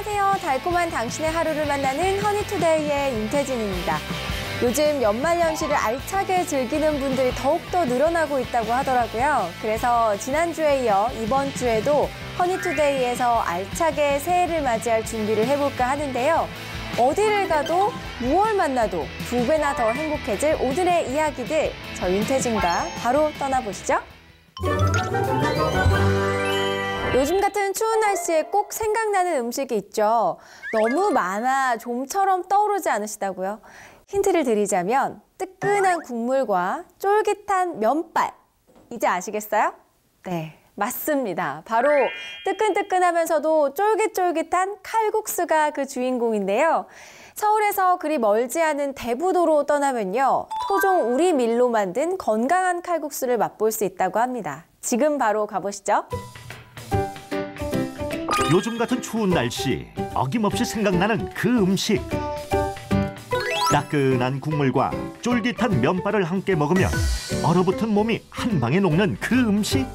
안녕하세요. 달콤한 당신의 하루를 만나는 허니투데이의 윤태진입니다. 요즘 연말연시를 알차게 즐기는 분들이 더욱더 늘어나고 있다고 하더라고요. 그래서 지난주에 이어 이번 주에도 허니투데이에서 알차게 새해를 맞이할 준비를 해볼까 하는데요. 어디를 가도 무얼 만나도 2배나 더 행복해질 오늘의 이야기들, 저 윤태진과 바로 떠나보시죠. 요즘 같은 추운 날씨에 꼭 생각나는 음식이 있죠. 너무 많아 좀처럼 떠오르지 않으시다고요? 힌트를 드리자면 뜨끈한 국물과 쫄깃한 면발. 이제 아시겠어요? 네, 맞습니다. 바로 뜨끈뜨끈하면서도 쫄깃쫄깃한 칼국수가 그 주인공인데요. 서울에서 그리 멀지 않은 대부도로 떠나면요. 토종 우리 밀로 만든 건강한 칼국수를 맛볼 수 있다고 합니다. 지금 바로 가보시죠. 요즘 같은 추운 날씨, 어김없이 생각나는 그 음식. 따끈한 국물과 쫄깃한 면발을 함께 먹으면 얼어붙은 몸이 한 방에 녹는 그 음식.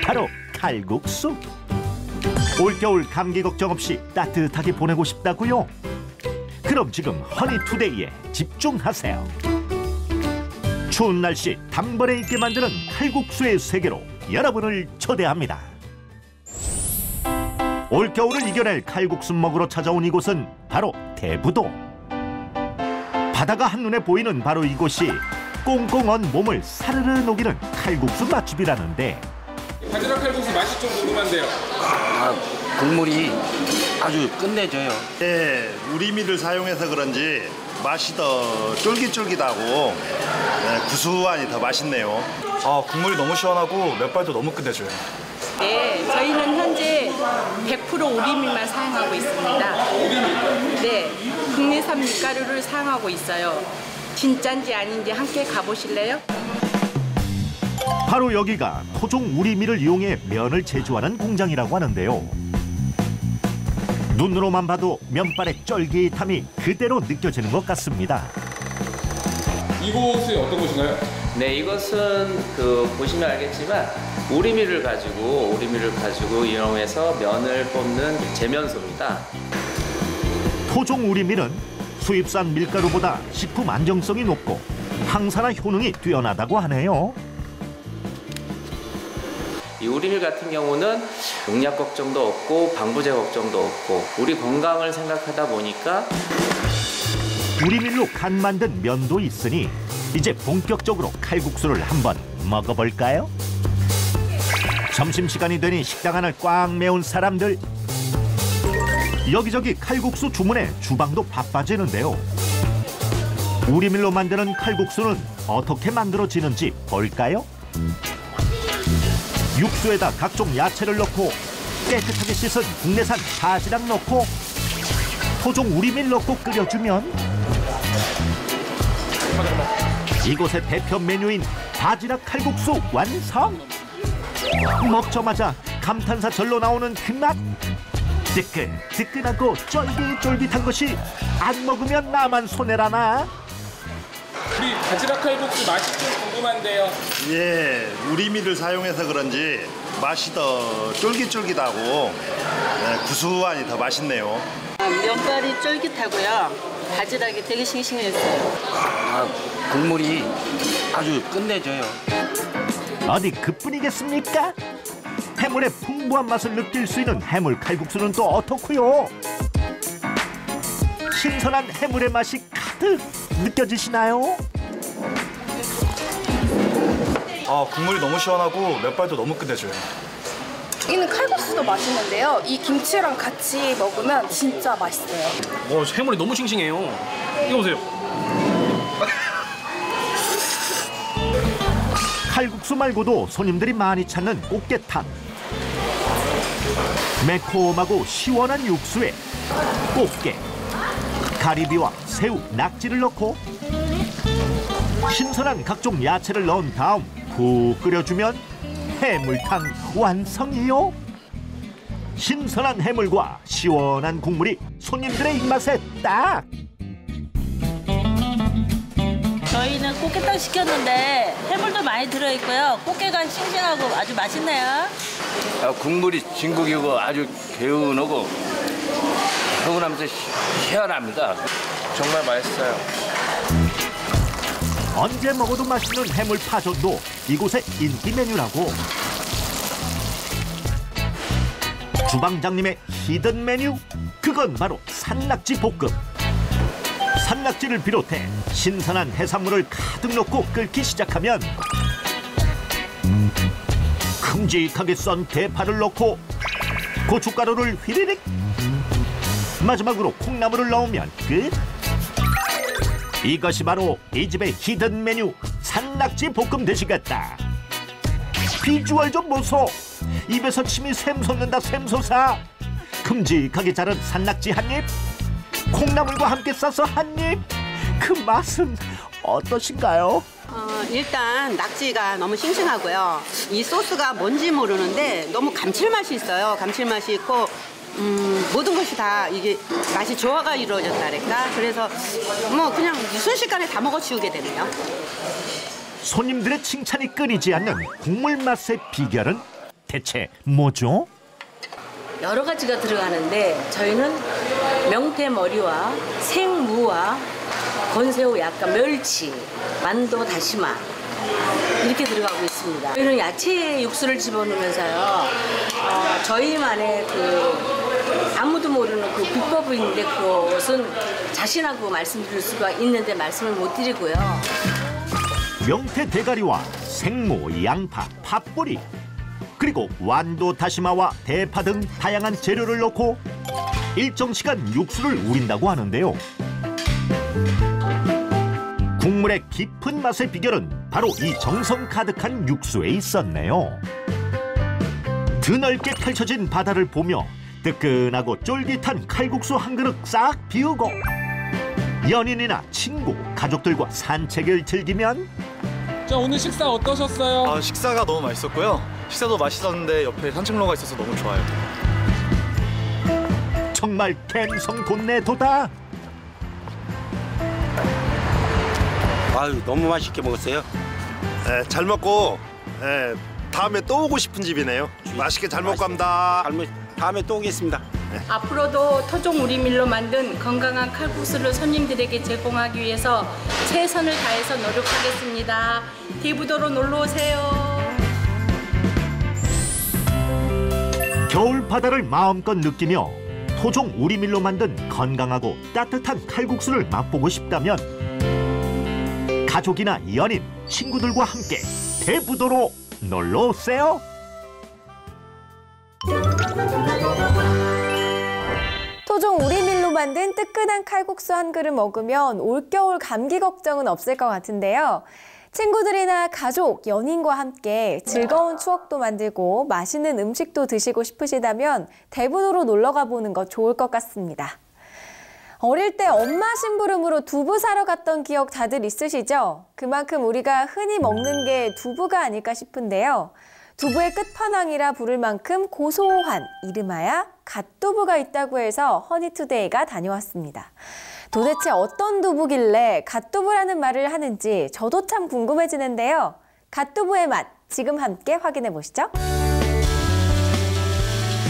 바로 칼국수. 올겨울 감기 걱정 없이 따뜻하게 보내고 싶다고요? 그럼 지금 허니투데이에 집중하세요. 추운 날씨 단번에 있게 만드는 칼국수의 세계로 여러분을 초대합니다. 올겨울을 이겨낼 칼국수 먹으러 찾아온 이곳은 바로 대부도. 바다가 한눈에 보이는 바로 이곳이 꽁꽁 언 몸을 사르르 녹이는 칼국수 맛집이라는데, 바지락 칼국수 맛이 좀 궁금한데요. 국물이 아주 끝내줘요. 네, 우리밀을 사용해서 그런지 맛이 더 쫄깃쫄깃하고 구수하니 더 맛있네요. 국물이 너무 시원하고 면발도 너무 끝내줘요. 네, 저희는 현재 100% 우리밀만 사용하고 있습니다. 네, 국내산 밀가루를 사용하고 있어요. 진짠지 아닌지 함께 가보실래요? 바로 여기가 토종 우리밀을 이용해 면을 제조하는 공장이라고 하는데요. 눈으로만 봐도 면발의 쫄깃함이 그대로 느껴지는 것 같습니다. 이곳이 어떤 곳인가요? 네, 이것은 보시면 알겠지만 우리밀을 가지고 이용해서 면을 뽑는 제면소입니다. 토종 우리밀은 수입산 밀가루보다 식품 안정성이 높고 항산화 효능이 뛰어나다고 하네요. 이 우리밀 같은 경우는 농약 걱정도 없고 방부제 걱정도 없고 우리 건강을 생각하다 보니까 우리밀로 간 만든 면도 있으니 이제 본격적으로 칼국수를 한번 먹어볼까요? 점심시간이 되니 식당 안을 꽉 메운 사람들. 여기저기 칼국수 주문에 주방도 바빠지는데요. 우리밀로 만드는 칼국수는 어떻게 만들어지는지 볼까요? 육수에다 각종 야채를 넣고 깨끗하게 씻은 국내산 바지락 넣고 토종 우리밀 넣고 끓여주면 이곳의 대표 메뉴인 바지락 칼국수 완성! 먹자마자 감탄사 절로 나오는 그 맛! 뜨끈뜨끈하고 쫄깃쫄깃한 것이 안 먹으면 나만 손해라나? 우리 바지락 칼국수 맛이 좀 궁금한데요. 예, 우리밀을 사용해서 그런지 맛이 더 쫄깃쫄깃하고 구수하니 더 맛있네요. 면발이 쫄깃하고요. 바지락이 되게 싱싱했어요. 국물이 아주 끝내줘요. 어디 그뿐이겠습니까? 해물의 풍부한 맛을 느낄 수 있는 해물 칼국수는 또 어떻고요? 신선한 해물의 맛이 가득 느껴지시나요? 국물이 너무 시원하고 면발도 너무 끝내줘요. 여기는 칼국수도 맛있는데요. 이 김치랑 같이 먹으면 진짜 맛있어요. 해물이 너무 싱싱해요. 이거 보세요. 칼국수 말고도 손님들이 많이 찾는 꽃게탕. 매콤하고 시원한 육수에 꽃게, 가리비와 새우, 낙지를 넣고 신선한 각종 야채를 넣은 다음 푹 끓여주면 해물탕 완성이요. 신선한 해물과 시원한 국물이 손님들의 입맛에 딱! 저희는 꽃게탕 시켰는데 해물도 많이 들어있고요. 꽃게가 싱싱하고 아주 맛있네요. 국물이 진국이고 아주 개운하고 먹으면서 시원합니다. 정말 맛있어요. 언제 먹어도 맛있는 해물 파전도 이곳의 인기 메뉴라고. 주방장님의 히든 메뉴, 그건 바로 산낙지 볶음. 산낙지를 비롯해 신선한 해산물을 가득 넣고 끓기 시작하면 큼직하게 썬 대파를 넣고 고춧가루를 휘리릭, 마지막으로 콩나물을 넣으면 끝. 이것이 바로 이 집의 히든 메뉴 산낙지 볶음 되시겠다. 비주얼 좀 보소. 입에서 침이 샘솟는다 샘솟아. 큼직하게 자른 산낙지 한 입, 콩나물과 함께 싸서 한 입. 그 맛은 어떠신가요? 일단 낙지가 너무 싱싱하고요. 이 소스가 뭔지 모르는데 너무 감칠맛이 있어요. 감칠맛이 있고 모든 것이 다 이게 맛이 조화가 이루어졌다랄까. 그래서 뭐 그냥 순식간에 다 먹어 치우게 되네요. 손님들의 칭찬이 끊이지 않는 국물 맛의 비결은 대체 뭐죠? 여러 가지가 들어가는데 저희는 명태 머리와 생무와 건새우, 약간 멸치, 만도, 다시마 이렇게 들어가고 있습니다. 저희는 야채 육수를 집어넣으면서요. 저희만의 아무도 모르는 그 비법이 있는데 그것은 자신하고 말씀드릴 수가 있는데 말씀을 못 드리고요. 명태 대가리와 생무, 양파, 팥뿌리, 그리고 완도, 다시마와 대파 등 다양한 재료를 넣고 일정 시간 육수를 우린다고 하는데요. 국물의 깊은 맛의 비결은 바로 이 정성 가득한 육수에 있었네요. 드넓게 펼쳐진 바다를 보며 뜨끈하고 쫄깃한 칼국수 한 그릇 싹 비우고 연인이나 친구, 가족들과 산책을 즐기면 자, 오늘 식사 어떠셨어요? 식사가 너무 맛있었고요. 식사도 맛있었는데 옆에 산책로가 있어서 너무 좋아요. 정말 갬성 돋네 돋아. 아유, 너무 맛있게 먹었어요. 잘 먹고 다음에 또 오고 싶은 집이네요. 맛있게 잘 먹고 갑니다. 다음에 또 오겠습니다. 앞으로도 토종 우리밀로 만든 건강한 칼국수를 손님들에게 제공하기 위해서 최선을 다해서 노력하겠습니다. 대부도로 놀러 오세요. 겨울 바다를 마음껏 느끼며 토종 우리밀로 만든 건강하고 따뜻한 칼국수를 맛보고 싶다면 가족이나 연인, 친구들과 함께 대부도로 놀러 오세요. 토종 우리밀로 만든 뜨끈한 칼국수 한 그릇 먹으면 올겨울 감기 걱정은 없을 것 같은데요. 친구들이나 가족, 연인과 함께 즐거운 추억도 만들고 맛있는 음식도 드시고 싶으시다면 대부도로 놀러가 보는 것 좋을 것 같습니다. 어릴 때 엄마 심부름으로 두부 사러 갔던 기억 다들 있으시죠? 그만큼 우리가 흔히 먹는 게 두부가 아닐까 싶은데요. 두부의 끝판왕이라 부를 만큼 고소한 이름하야 갓두부가 있다고 해서 허니투데이가 다녀왔습니다. 도대체 어떤 두부길래 갓두부라는 말을 하는지 저도 참 궁금해지는데요. 갓두부의 맛, 지금 함께 확인해 보시죠.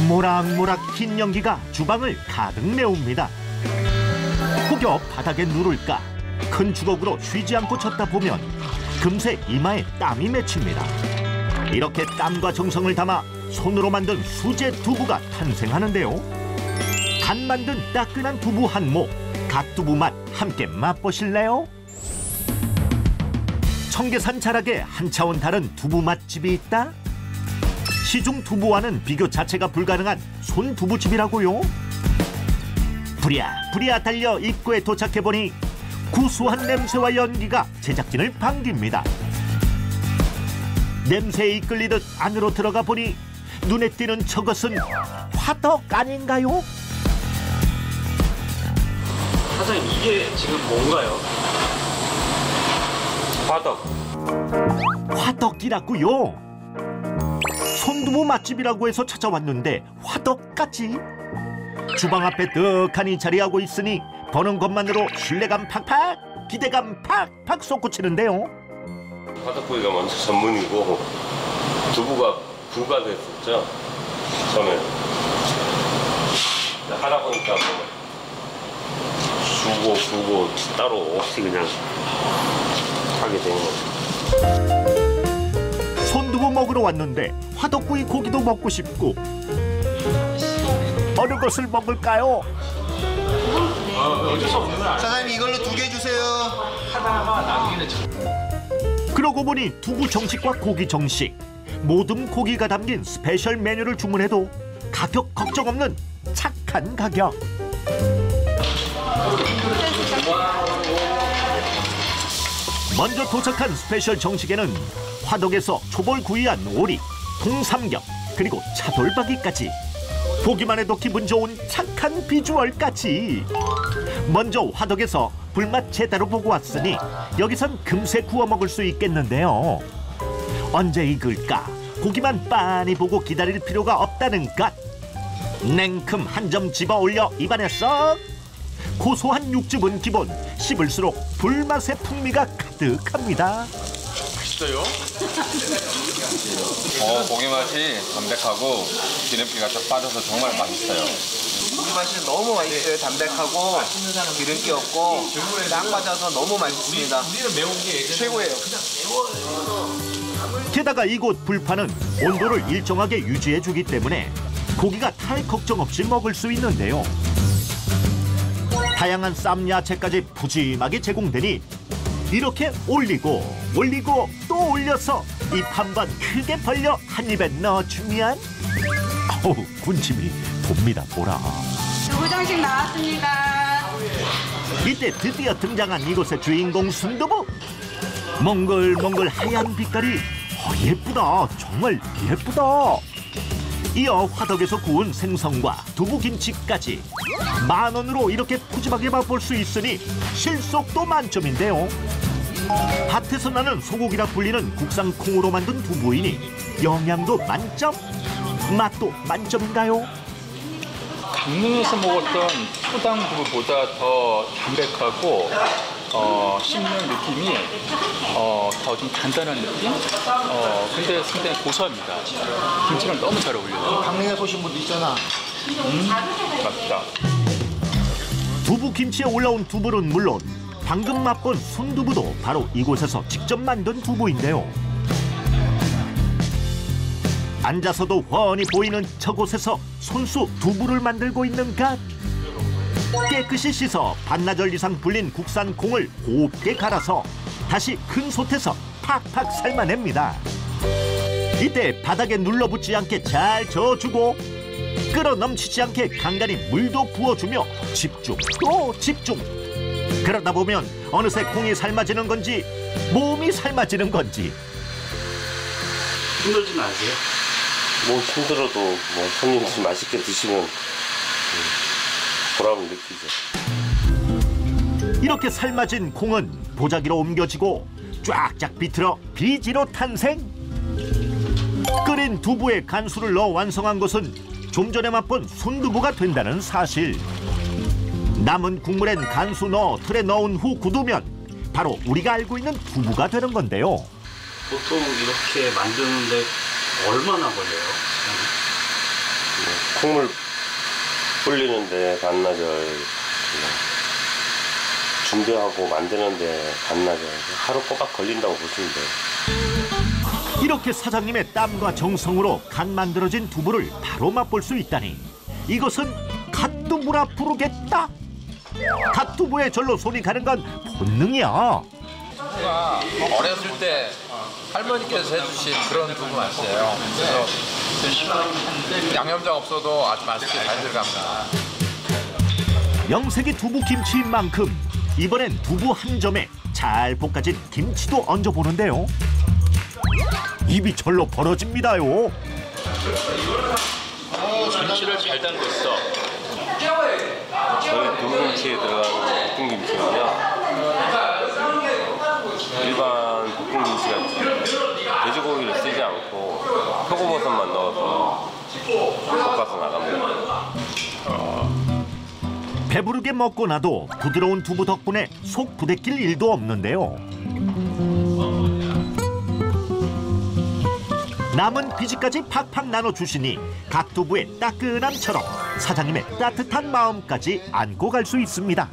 모락모락 흰 연기가 주방을 가득 메웁니다. 혹여 바닥에 누를까 큰 주걱으로 쉬지 않고 쳤다 보면 금세 이마에 땀이 맺힙니다. 이렇게 땀과 정성을 담아 손으로 만든 수제 두부가 탄생하는데요. 갓 만든 따끈한 두부 한 모, 갓두부 맛 함께 맛보실래요? 청계산 자락에 한 차원 다른 두부 맛집이 있다? 시중 두부와는 비교 자체가 불가능한 손두부집이라고요? 부랴부랴 달려 입구에 도착해보니 구수한 냄새와 연기가 제작진을 반깁니다. 냄새에 이끌리듯 안으로 들어가 보니 눈에 띄는 저것은 화덕 아닌가요? 사장님, 이게 지금 뭔가요? 화덕이라고요? 손두부 맛집이라고 해서 찾아왔는데 화덕까지? 주방 앞에 떡하니 자리하고 있으니 보는 것만으로 신뢰감 팍팍, 기대감 팍팍 솟구치는데요. 화덕구이가 먼저 전문이고 두부가 부가 됐었죠. 처음에 하다 보니까 뭐 주고 부고 따로 없이 그냥 하게 된 거죠. 손두부 먹으러 왔는데 화덕구이 고기도 먹고 싶고 어느 것을 먹을까요? 사장님 이걸로 2개 주세요. 하나만 남기는 그러고 보니 두부 정식과 고기 정식 모든 고기가 담긴 스페셜 메뉴를 주문해도 가격 걱정 없는 착한 가격. 먼저 도착한 스페셜 정식에는 화덕에서 초벌 구이한 오리, 통삼겹, 그리고 차돌박이까지 보기만 해도 기분 좋은 착한 비주얼까지. 먼저 화덕에서 불맛 제대로 보고 왔으니 여기선 금세 구워 먹을 수 있겠는데요. 언제 익을까? 고기만 빤히 보고 기다릴 필요가 없다는 것. 냉큼 한 점 집어 올려 입안에 썩. 고소한 육즙은 기본, 씹을수록 불맛의 풍미가 가득합니다. 맛있어요? 고기 맛이 담백하고 기름기가 쫙 빠져서 정말 맛있어요. 고기 맛이 너무 맛있어요. 담백하고 기름기 없고 딱 맞아서 너무 맛있습니다. 우리는 매운 게 최고예요. 게다가 이곳 불판은 온도를 일정하게 유지해주기 때문에 고기가 탈 걱정 없이 먹을 수 있는데요. 다양한 쌈 야채까지 푸짐하게 제공되니 이렇게 올리고 또 올려서 입 한 번 크게 벌려 한 입에 넣어주면 어우 군침이 돕니다 보라. 두부 정식 나왔습니다. 이때 드디어 등장한 이곳의 주인공 순두부. 몽글몽글 하얀 빛깔이 예쁘다. 정말 예쁘다. 이어 화덕에서 구운 생선과 두부김치까지 10,000원으로 이렇게 푸짐하게 맛볼 수 있으니 실속도 만점인데요. 밭에서 나는 소고기라 불리는 국산 콩으로 만든 두부이니 영양도 만점, 맛도 만점인가요? 강릉에서 먹었던 초당 두부보다 더 담백하고 씹는 느낌이 더 좀 단단한 느낌? 근데 상당히 고소합니다. 김치랑 너무 잘 어울려요. 강릉에서 오신 분도 있잖아. 맛있다. 두부김치에 올라온 두부는 물론 방금 맛본 순두부도 바로 이곳에서 직접 만든 두부인데요. 앉아서도 훤히 보이는 저곳에서 손수 두부를 만들고 있는 것. 깨끗이 씻어 반나절 이상 불린 국산 콩을 곱게 갈아서 다시 큰 솥에서 팍팍 삶아냅니다. 이때 바닥에 눌러붙지 않게 잘 저어주고 끓어 넘치지 않게 간간히 물도 부어주며 집중 또 집중. 그러다 보면 어느새 콩이 삶아지는 건지 몸이 삶아지는 건지. 힘들진 않으세요? 뭐 힘들어도 뭐 손님이 맛있게 드시면 보람을 느끼죠. 이렇게 삶아진 콩은 보자기로 옮겨지고 쫙쫙 비틀어 비지로 탄생. 끓인 두부에 간수를 넣어 완성한 것은 좀 전에 맛본 순두부가 된다는 사실. 남은 국물엔 간수 넣어 틀에 넣은 후 굳으면 바로 우리가 알고 있는 두부가 되는 건데요. 보통 이렇게 만드는데 얼마나 걸려요? 콩을 불리는데 반나절, 준비하고 만드는데 반나절, 하루 꼬박 걸린다고 보시면 돼요. 이렇게 사장님의 땀과 정성으로 간 만들어진 두부를 바로 맛볼 수 있다니 이것은 갓두부라 부르겠다. 갓두부에 절로 손이 가는 건 본능이야. 두부가 어렸을 때 할머니께서 해주신 그런 두부 맛이에요. 그래서 양념장 없어도 아주 맛있게 잘 들어갑니다. 명색이 두부김치인 만큼 이번엔 두부 한 점에 잘 볶아진 김치도 얹어보는데요. 입이 절로 벌어집니다요. 김치를 잘 담궜어. 저희 두부김치에 들어가는 볶음김치는요, 일반 볶음김치 같은 돼지고기를 쓰지 않고 표고버섯만 넣어서 볶아서 나갑니다. 배부르게 먹고 나도 부드러운 두부 덕분에 속 부대낄 일도 없는데요. 남은 비지까지 팍팍 나눠주시니 갓두부의 따끈함처럼 사장님의 따뜻한 마음까지 안고 갈 수 있습니다.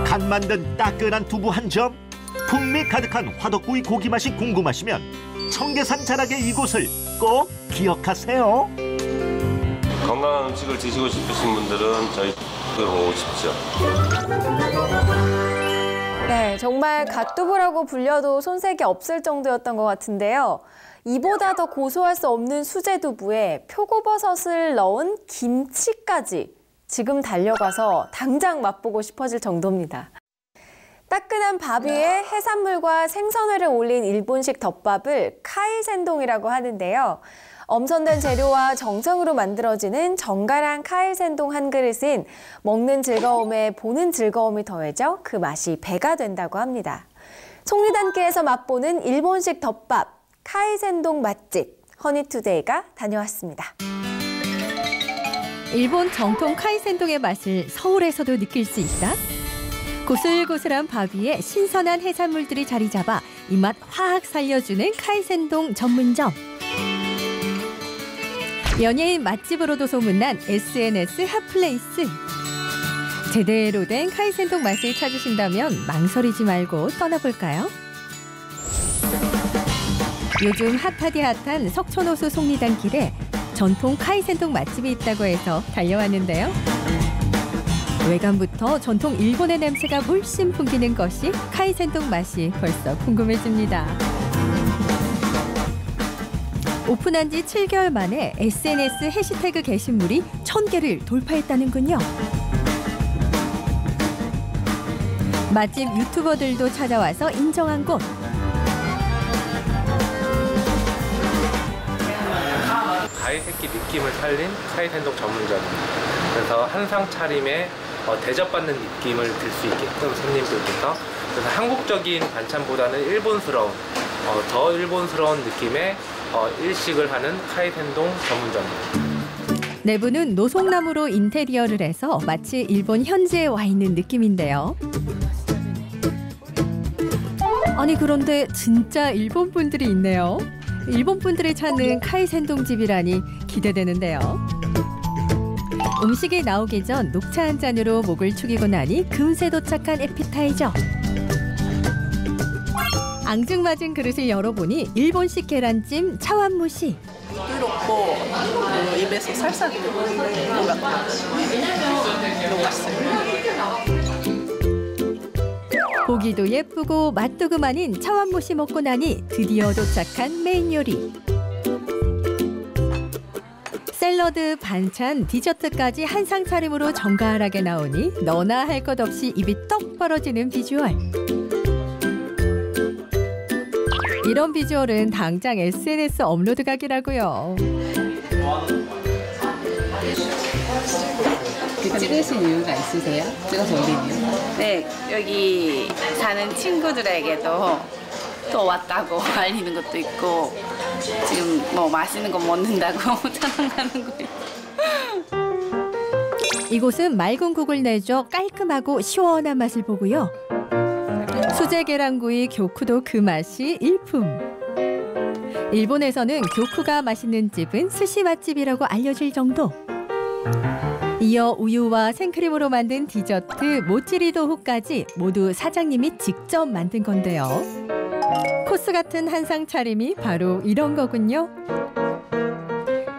간 만든 따끈한 두부 한 점, 풍미 가득한 화덕구이 고기 맛이 궁금하시면 청계산 자락의 이곳을 꼭 기억하세요. 건강한 음식을 드시고 싶으신 분들은 저희 집으로 오십시오. 네, 정말 갓두부라고 불려도 손색이 없을 정도였던 것 같은데요. 이보다 더 고소할 수 없는 수제두부에 표고버섯을 넣은 김치까지 지금 달려가서 당장 맛보고 싶어질 정도입니다. 따끈한 밥 위에 해산물과 생선회를 올린 일본식 덮밥을 카이센동이라고 하는데요. 엄선된 재료와 정성으로 만들어지는 정갈한 카이센동 한 그릇은 먹는 즐거움에 보는 즐거움이 더해져 그 맛이 배가 된다고 합니다. 속리단길에서 맛보는 일본식 덮밥, 카이센동 맛집, 허니투데이가 다녀왔습니다. 일본 정통 카이센동의 맛을 서울에서도 느낄 수 있다? 고슬고슬한 밥 위에 신선한 해산물들이 자리 잡아 입맛 확 살려주는 카이센동 전문점. 연예인 맛집으로도 소문난 SNS 핫플레이스. 제대로 된 카이센동 맛을 찾으신다면 망설이지 말고 떠나볼까요? 요즘 핫하디 핫한 석촌호수 속리단길에 전통 카이센동 맛집이 있다고 해서 달려왔는데요. 외관부터 전통 일본의 냄새가 물씬 풍기는 것이 카이센동 맛이 벌써 궁금해집니다. 오픈한 지 7개월 만에 SNS 해시태그 게시물이 1000개를 돌파했다는군요. 맛집 유튜버들도 찾아와서 인정한 곳. 가이새끼 느낌을 살린 카이센동 전문점입니다. 그래서 한상 차림에 대접받는 느낌을 들 수 있게끔 손님들께서, 그래서 한국적인 반찬보다는 일본스러운 더 일본스러운 느낌의 일식을 하는 카이센동 전문점입니다. 내부는 노송나무로 인테리어를 해서 마치 일본 현지에 와 있는 느낌인데요. 아니 그런데 진짜 일본 분들이 있네요. 일본 분들이 찾는 카이센동 집이라니 기대되는데요. 음식이 나오기 전 녹차 한 잔으로 목을 축이고 나니 금세 도착한 에피타이저. 앙증맞은 그릇을 열어보니 일본식 계란찜 차완무시. 부드럽고 입에서 살살 녹았다. 너무 맛있어요. 보기도 예쁘고 맛도 그만인 차완무시 먹고 나니 드디어 도착한 메인 요리. 샐러드, 반찬, 디저트까지 한상 차림으로 정갈하게 나오니 너나 할 것 없이 입이 떡 벌어지는 비주얼. 이런 비주얼은 당장 SNS 업로드 각이라고요. 찍으신 이유가 있으세요? 찍어서 올린 이유? 네, 여기 사는 친구들에게도 또 왔다고 알리는 것도 있고, 지금 뭐 맛있는 거 먹는다고 촬영하는 거 있고. 이곳은 맑은 국을 내줘 깔끔하고 시원한 맛을 보고요. 수제 계란구이 교쿠도 그 맛이 일품. 일본에서는 교쿠가 맛있는 집은 스시 맛집이라고 알려질 정도. 이어 우유와 생크림으로 만든 디저트 모찌리도후까지 모두 사장님이 직접 만든 건데요. 코스 같은 한상 차림이 바로 이런 거군요.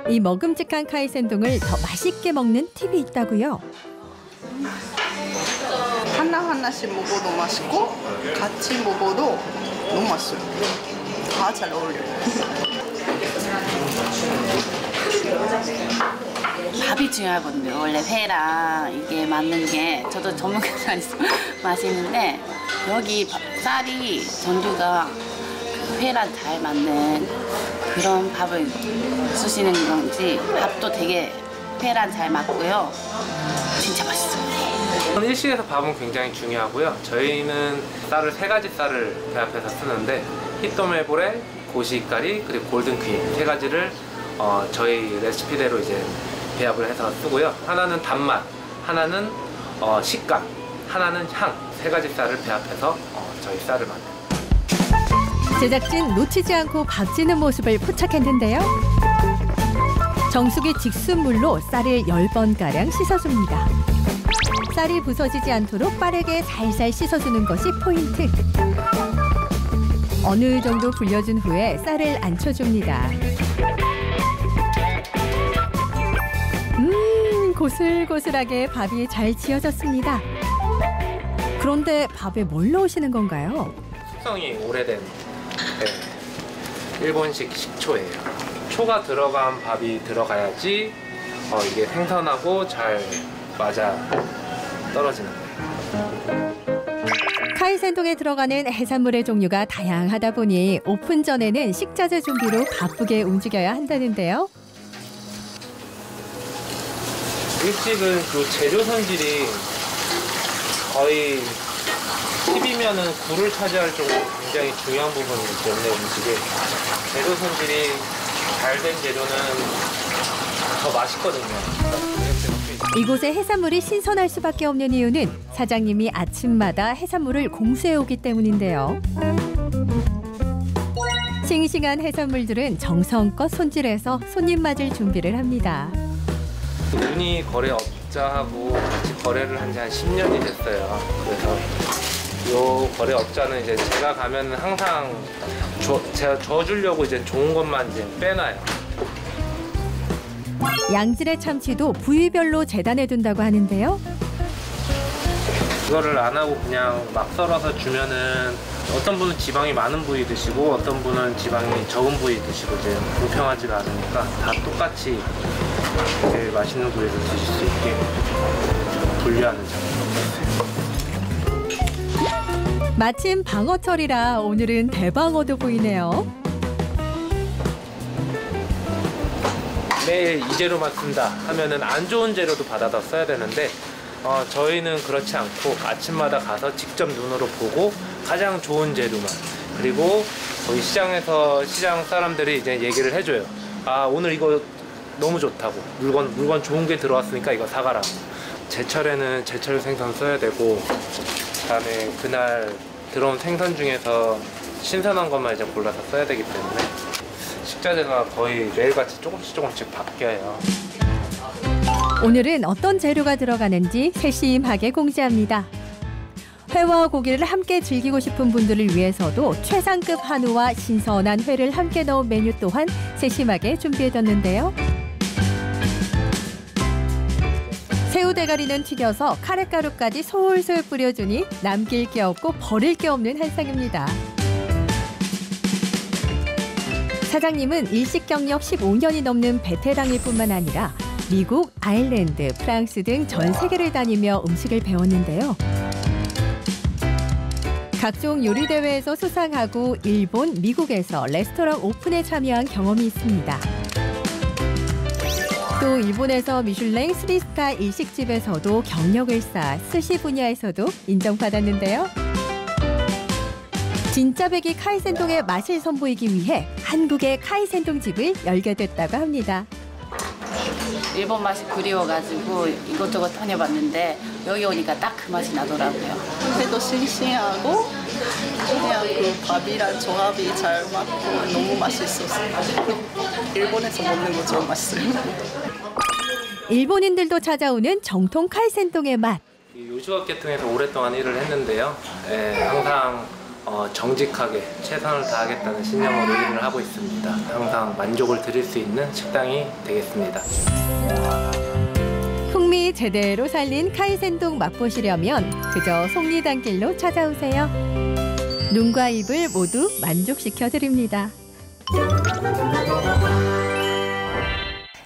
이 먹음직한 카이센동을 더 맛있게 먹는 팁이 있다고요. 하나하나씩 먹어도 맛있고 같이 먹어도 너무 맛있어요. 다 잘 어울려요. 밥이 중요하거든요. 원래 회랑 이게 맞는 게, 저도 전문가가 아니서 맛있는데, 여기 쌀이 전류가 회랑 잘 맞는 그런 밥을 쓰시는 건지 밥도 되게 회랑 잘 맞고요. 진짜 맛있어요. 일식에서 밥은 굉장히 중요하고요. 저희는 쌀을 3가지 쌀을 배합해서 쓰는데, 히토메보레, 고시가리, 그리고 골든퀸 3가지를 저희 레시피대로 이제 배합을 해서 쓰고요. 하나는 단맛, 하나는 식감, 하나는 향, 3가지 쌀을 배합해서 저희 쌀을 만듭니다. 제작진 놓치지 않고 밥 짓는 모습을 포착했는데요. 정수기 직수물로 쌀을 10번가량 씻어줍니다. 쌀이 부서지지 않도록 빠르게 살살 씻어주는 것이 포인트. 어느 정도 불려준 후에 쌀을 안쳐줍니다. 고슬고슬하게 밥이 잘 지어졌습니다. 그런데 밥에 뭘 넣으시는 건가요? 숙성이 오래된 일본식 식초예요. 초가 들어간 밥이 들어가야지 이게 생선하고 잘 맞아 떨어지는 거예요. 카이센동에 들어가는 해산물의 종류가 다양하다 보니 오픈 전에는 식자재 준비로 바쁘게 움직여야 한다는데요. 일찍은 그 재료 손질이 거의 10이면은 9를 차지할 정도로 굉장히 중요한 부분이기 때문에 음식에 재료 손질이 잘 된 재료는 더 맛있거든요. 이곳의 해산물이 신선할 수밖에 없는 이유는 사장님이 아침마다 해산물을 공수해오기 때문인데요. 싱싱한 해산물들은 정성껏 손질해서 손님 맞을 준비를 합니다. 운이 거래업자하고 같이 거래를 한 지 한 10년이 됐어요. 그래서 이 거래업자는 이제 제가 가면 항상 제가 줘주려고 이제 좋은 것만 이제 빼놔요. 양질의 참치도 부위별로 재단해둔다고 하는데요. 그거를 안 하고 그냥 막 썰어서 주면은 어떤 분은 지방이 많은 부위 드시고 어떤 분은 지방이 적은 부위 드시고 이제 공평하지가 않으니까 다 똑같이 제일 맛있는 부위를 드실 수 있게 분류하는 작업이었어요. 마침 방어철이라 오늘은 대방어도 보이네요. 매일 이 재료만 쓴다 하면은 안 좋은 재료도 받아다 써야 되는데 저희는 그렇지 않고 아침마다 가서 직접 눈으로 보고 가장 좋은 재료만, 그리고 거기 시장에서 시장 사람들이 이제 얘기를 해줘요. 아, 오늘 이거 너무 좋다고, 물건 좋은 게 들어왔으니까 이거 사가라고. 제철에는 제철 생선 써야 되고, 그다음에 그날 들어온 생선 중에서 신선한 것만 이제 골라서 써야 되기 때문에 식자재가 거의 매일같이 조금씩 바뀌어요. 오늘은 어떤 재료가 들어가는지 세심하게 공지합니다. 회와 고기를 함께 즐기고 싶은 분들을 위해서도 최상급 한우와 신선한 회를 함께 넣은 메뉴 또한 세심하게 준비해뒀는데요. 새우 대가리는 튀겨서 카레가루까지 솔솔 뿌려주니 남길 게 없고 버릴 게 없는 한상입니다. 사장님은 일식 경력 15년이 넘는 베테랑일 뿐만 아니라 미국, 아일랜드, 프랑스 등 전 세계를 다니며 음식을 배웠는데요. 각종 요리 대회에서 수상하고 일본, 미국에서 레스토랑 오픈에 참여한 경험이 있습니다. 또 일본에서 미슐랭 3스타 일식집에서도 경력을 쌓아 스시 분야에서도 인정받았는데요. 진짜 백이 카이센동의 맛을 선보이기 위해 한국의 카이센동 집을 열게 됐다고 합니다. 일본 맛이 그리워가지고 이것저것 다녀봤는데 여기 오니까 딱 그 맛이 나더라고요. 회도 싱싱하고 그냥 그 밥이랑 조합이 잘 맞고 너무 맛있었어요. 일본에서 먹는 거 제일 맛있어요. 일본인들도 찾아오는 정통 카이센동의 맛. 요식업 계통에서 오랫동안 일을 했는데요. 항상 정직하게 최선을 다하겠다는 신념으로 일을 하고 있습니다. 항상 만족을 드릴 수 있는 식당이 되겠습니다. 풍미 제대로 살린 카이센동 맛보시려면 그저 속리단길로 찾아오세요. 눈과 입을 모두 만족시켜드립니다.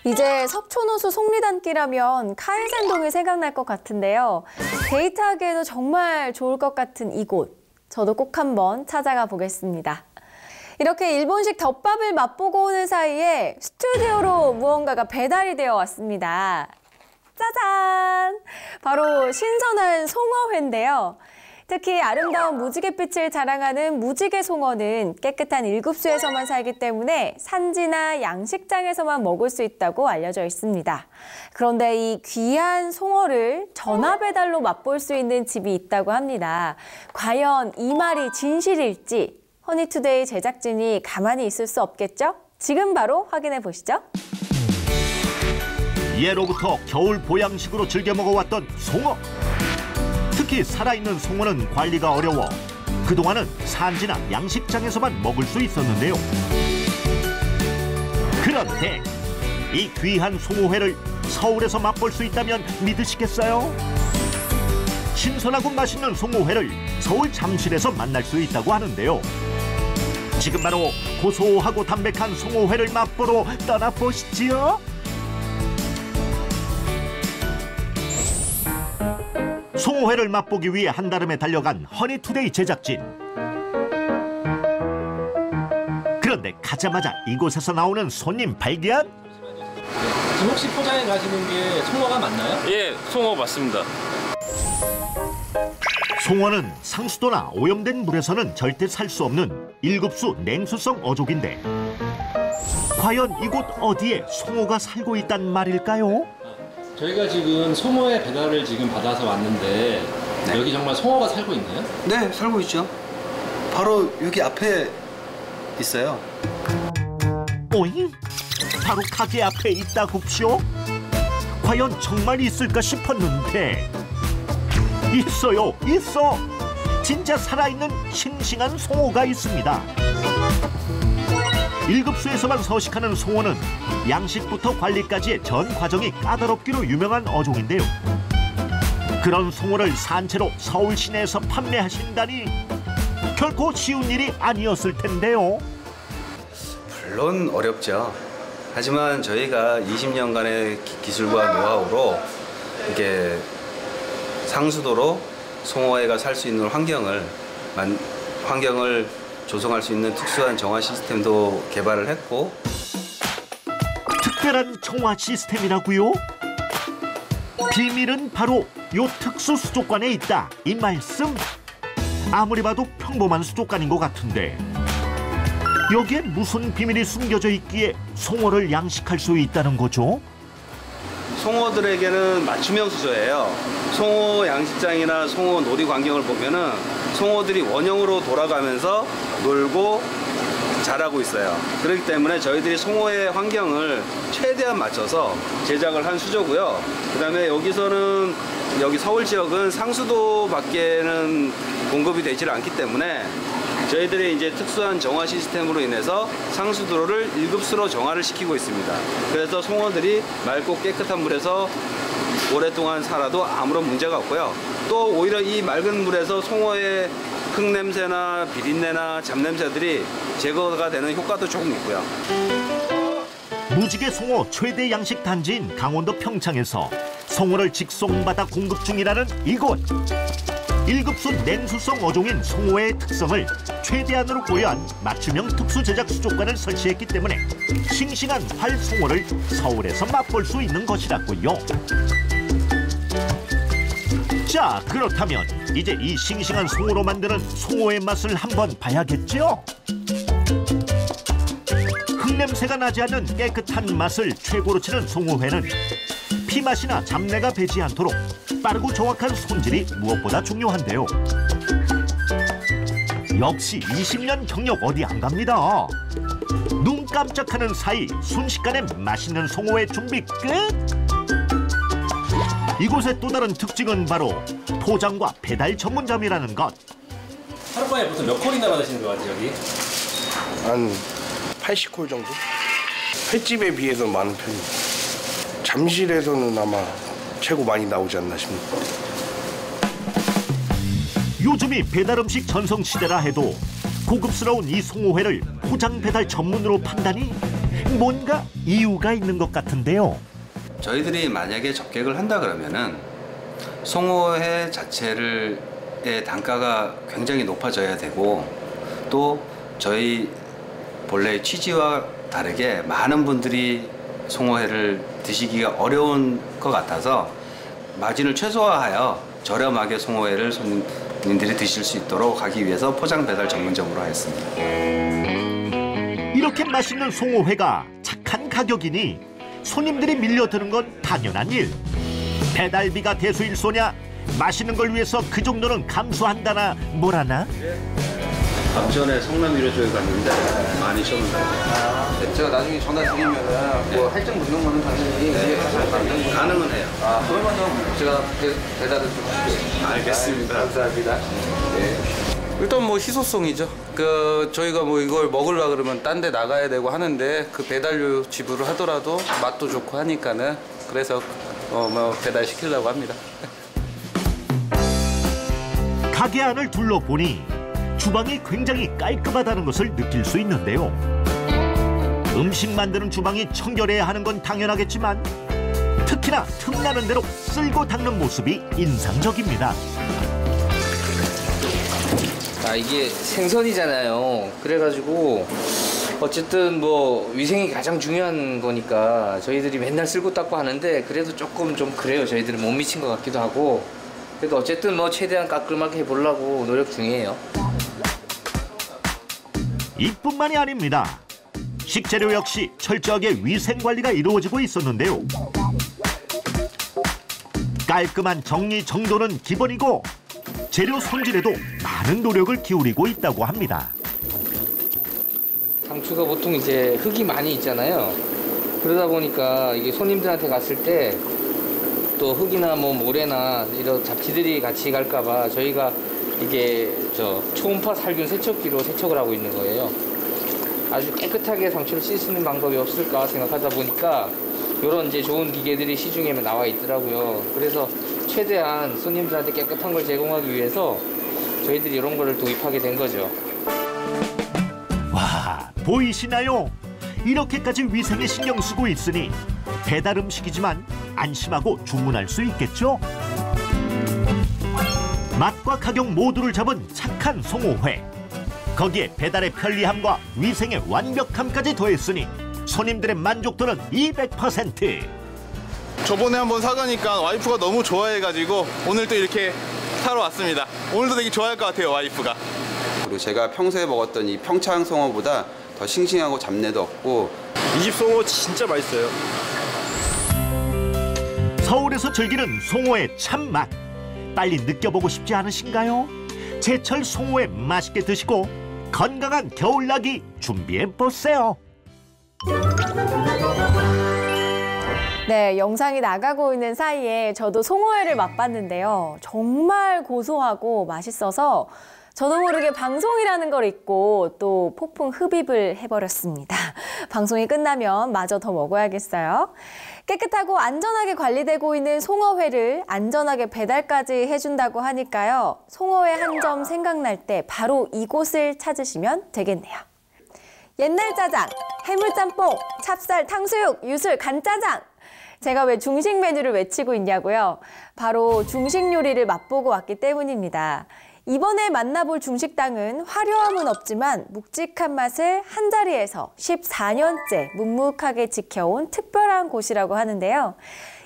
이제 석촌호수 속리단길하면 카이센동이 생각날 것 같은데요. 데이트하기에도 정말 좋을 것 같은 이곳. 저도 꼭 한번 찾아가 보겠습니다. 이렇게 일본식 덮밥을 맛보고 오는 사이에 스튜디오로 무언가가 배달이 되어 왔습니다. 짜잔! 바로 신선한 송어회인데요. 특히 아름다운 무지갯빛을 자랑하는 무지개 송어는 깨끗한 일급수에서만 살기 때문에 산지나 양식장에서만 먹을 수 있다고 알려져 있습니다. 그런데 이 귀한 송어를 전화 배달로 맛볼 수 있는 집이 있다고 합니다. 과연 이 말이 진실일지 허니투데이 제작진이 가만히 있을 수 없겠죠? 지금 바로 확인해 보시죠. 예로부터 겨울 보양식으로 즐겨 먹어왔던 송어. 특히 살아있는 송어는 관리가 어려워 그동안은 산지나 양식장에서만 먹을 수 있었는데요. 그런데 이 귀한 송어회를 서울에서 맛볼 수 있다면 믿으시겠어요? 신선하고 맛있는 송어회를 서울 잠실에서 만날 수 있다고 하는데요. 지금 바로 고소하고 담백한 송어회를 맛보러 떠나보시지요. 송어회를 맛보기 위해 한달음에 달려간 허니투데이 제작진. 그런데 가자마자 이곳에서 나오는 손님 발견? 지금 혹시 포장해 가시는 게 송어가 맞나요? 예, 송어 맞습니다. 송어는 상수도나 오염된 물에서는 절대 살 수 없는 1급수 냉수성 어족인데 과연 이곳 어디에 송어가 살고 있단 말일까요? 저희가 지금 송어의 배달을 지금 받아서 왔는데 여기 정말 송어가 살고 있나요? 네, 살고 있죠. 바로 여기 앞에 있어요. 오잉? 바로 가게 앞에 있다고쇼? 과연 정말 있을까 싶었는데 있어요, 있어! 진짜 살아있는 싱싱한 송어가 있습니다. 1급수에서만 서식하는 송어는 양식부터 관리까지의 전 과정이 까다롭기로 유명한 어종인데요. 그런 송어를 산채로 서울 시내에서 판매하신다니 결코 쉬운 일이 아니었을 텐데요. 물론 어렵죠. 하지만 저희가 20년간의 기술과 노하우로 이게 상수도로 송어회가 살 수 있는 환경을 조성할 수 있는 특수한 정화 시스템도 개발을 했고. 특별한 정화 시스템이라고요? 비밀은 바로 요 특수 수족관에 있다 이 말씀? 아무리 봐도 평범한 수족관인 것 같은데 여기에 무슨 비밀이 숨겨져 있기에 송어를 양식할 수 있다는 거죠? 송어들에게는 맞춤형 수조예요. 송어 양식장이나 송어 놀이 광경을 보면은 송어들이 원형으로 돌아가면서 놀고 자라고 있어요. 그렇기 때문에 저희들이 송어의 환경을 최대한 맞춰서 제작을 한 수조고요. 그다음에 여기서는 여기 서울 지역은 상수도밖에는 공급이 되질 않기 때문에 저희들이 이제 특수한 정화 시스템으로 인해서 상수도를 1급수로 정화를 시키고 있습니다. 그래서 송어들이 맑고 깨끗한 물에서 오랫동안 살아도 아무런 문제가 없고요. 또 오히려 이 맑은 물에서 송어의 흙냄새나 비린내나 잡냄새들이 제거가 되는 효과도 조금 있고요. 무지개 송어 최대 양식 단지인 강원도 평창에서 송어를 직송받아 공급 중이라는 이곳. 1급수 냉수성 어종인 송어의 특성을 최대한으로 고려한 맞춤형 특수 제작 수족관을 설치했기 때문에 싱싱한 활송어를 서울에서 맛볼 수 있는 것이라고요. 자, 그렇다면 이제 이 싱싱한 송어로 만드는 송어의 맛을 한번 봐야겠죠? 흙냄새가 나지 않는 깨끗한 맛을 최고로 치는 송어회는 피맛이나 잡내가 배지 않도록 빠르고 정확한 손질이 무엇보다 중요한데요. 역시 20년 경력 어디 안 갑니다. 눈 깜짝하는 사이 순식간에 맛있는 송어회 준비 끝! 이곳의 또 다른 특징은 바로 포장과 배달 전문점이라는 것. 하루만에 보통 몇 콜이나 받으시는 것 같아요, 여기? 한 80콜 정도? 횟집에 비해서 많은 편입니다. 잠실에서는 아마 최고 많이 나오지 않나 싶습니다. 요즘이 배달음식 전성시대라 해도 고급스러운 이 송어회를 포장 배달 전문으로 판다니 뭔가 이유가 있는 것 같은데요. 저희들이 만약에 접객을 한다 그러면은 송어회 자체의 단가가 굉장히 높아져야 되고 또 저희 본래의 취지와 다르게 많은 분들이 송어회를 드시기가 어려운 것 같아서 마진을 최소화하여 저렴하게 송어회를 손님들이 드실 수 있도록 하기 위해서 포장 배달 전문점으로 하였습니다. 이렇게 맛있는 송어회가 착한 가격이니 손님들이 밀려드는 건 당연한 일. 배달비가 대수일소냐? 맛있는 걸 위해서 그 정도는 감수한다나 뭐라나? 밤전에 성남 위로 쪽에 갔는데 12,000원. 제가 나중에 전화 드리면은 뭐 할증 묻는 거는 당연히 가능은 해요. 아, 그러면은 제가 배달을 좀 하겠습니다. 알겠습니다. 감사합니다. 네. 일단 뭐 희소성이죠. 저희가 뭐 이걸 먹으려 그러면 딴 데 나가야 되고 하는데 그 배달료 지불을 하더라도 맛도 좋고 하니까는 그래서 뭐 배달 시키려고 합니다. 가게 안을 둘러보니 주방이 굉장히 깔끔하다는 것을 느낄 수 있는데요. 음식 만드는 주방이 청결해야 하는 건 당연하겠지만 특히나 틈나는 대로 쓸고 닦는 모습이 인상적입니다. 이게 생선이잖아요. 그래가지고 어쨌든 뭐 위생이 가장 중요한 거니까 저희들이 맨날 쓸고 닦고 하는데 그래도 조금 좀 그래요. 저희들은 못 미친 것 같기도 하고. 그래도 어쨌든 뭐 최대한 깔끔하게 해보려고 노력 중이에요. 이뿐만이 아닙니다. 식재료 역시 철저하게 위생관리가 이루어지고 있었는데요. 깔끔한 정리정돈은 기본이고 재료 손질에도 많은 노력을 기울이고 있다고 합니다. 상추가 보통 이제 흙이 많이 있잖아요. 그러다 보니까 이게 손님들한테 갔을 때 또 흙이나 뭐 모래나 이런 잡티들이 같이 갈까봐 저희가 이게 초음파 살균 세척기로 세척을 하고 있는 거예요. 아주 깨끗하게 상추를 씻는 방법이 없을까 생각하다 보니까 이런 이제 좋은 기계들이 시중에 나와 있더라고요. 그래서 최대한 손님들한테 깨끗한 걸 제공하기 위해서 저희들이 이런 거를 도입하게 된 거죠. 와, 보이시나요? 이렇게까지 위생에 신경 쓰고 있으니 배달 음식이지만 안심하고 주문할 수 있겠죠? 맛과 가격 모두를 잡은 착한 송어회. 거기에 배달의 편리함과 위생의 완벽함까지 더했으니 손님들의 만족도는 200%. 저번에 한번 사가니까 와이프가 너무 좋아해가지고 오늘 또 이렇게 사러 왔습니다. 오늘도 되게 좋아할 것 같아요, 와이프가. 그리고 제가 평소에 먹었던 이 평창 송어보다 더 싱싱하고 잡내도 없고 이 집 송어 진짜 맛있어요. 서울에서 즐기는 송어의 참맛. 빨리 느껴보고 싶지 않으신가요? 제철 송어회 맛있게 드시고 건강한 겨울나기 준비해보세요. 네, 영상이 나가고 있는 사이에 저도 송어회를 맛봤는데요. 정말 고소하고 맛있어서 저도 모르게 방송이라는 걸 잊고 또 폭풍 흡입을 해버렸습니다. 방송이 끝나면 마저 더 먹어야겠어요. 깨끗하고 안전하게 관리되고 있는 송어회를 안전하게 배달까지 해준다고 하니까요. 송어회 한 점 생각날 때 바로 이곳을 찾으시면 되겠네요. 옛날 짜장, 해물짬뽕, 찹쌀, 탕수육, 유술, 간짜장. 제가 왜 중식 메뉴를 외치고 있냐고요? 바로 중식 요리를 맛보고 왔기 때문입니다. 이번에 만나볼 중식당은 화려함은 없지만 묵직한 맛을 한자리에서 14년째 묵묵하게 지켜온 특별한 곳이라고 하는데요.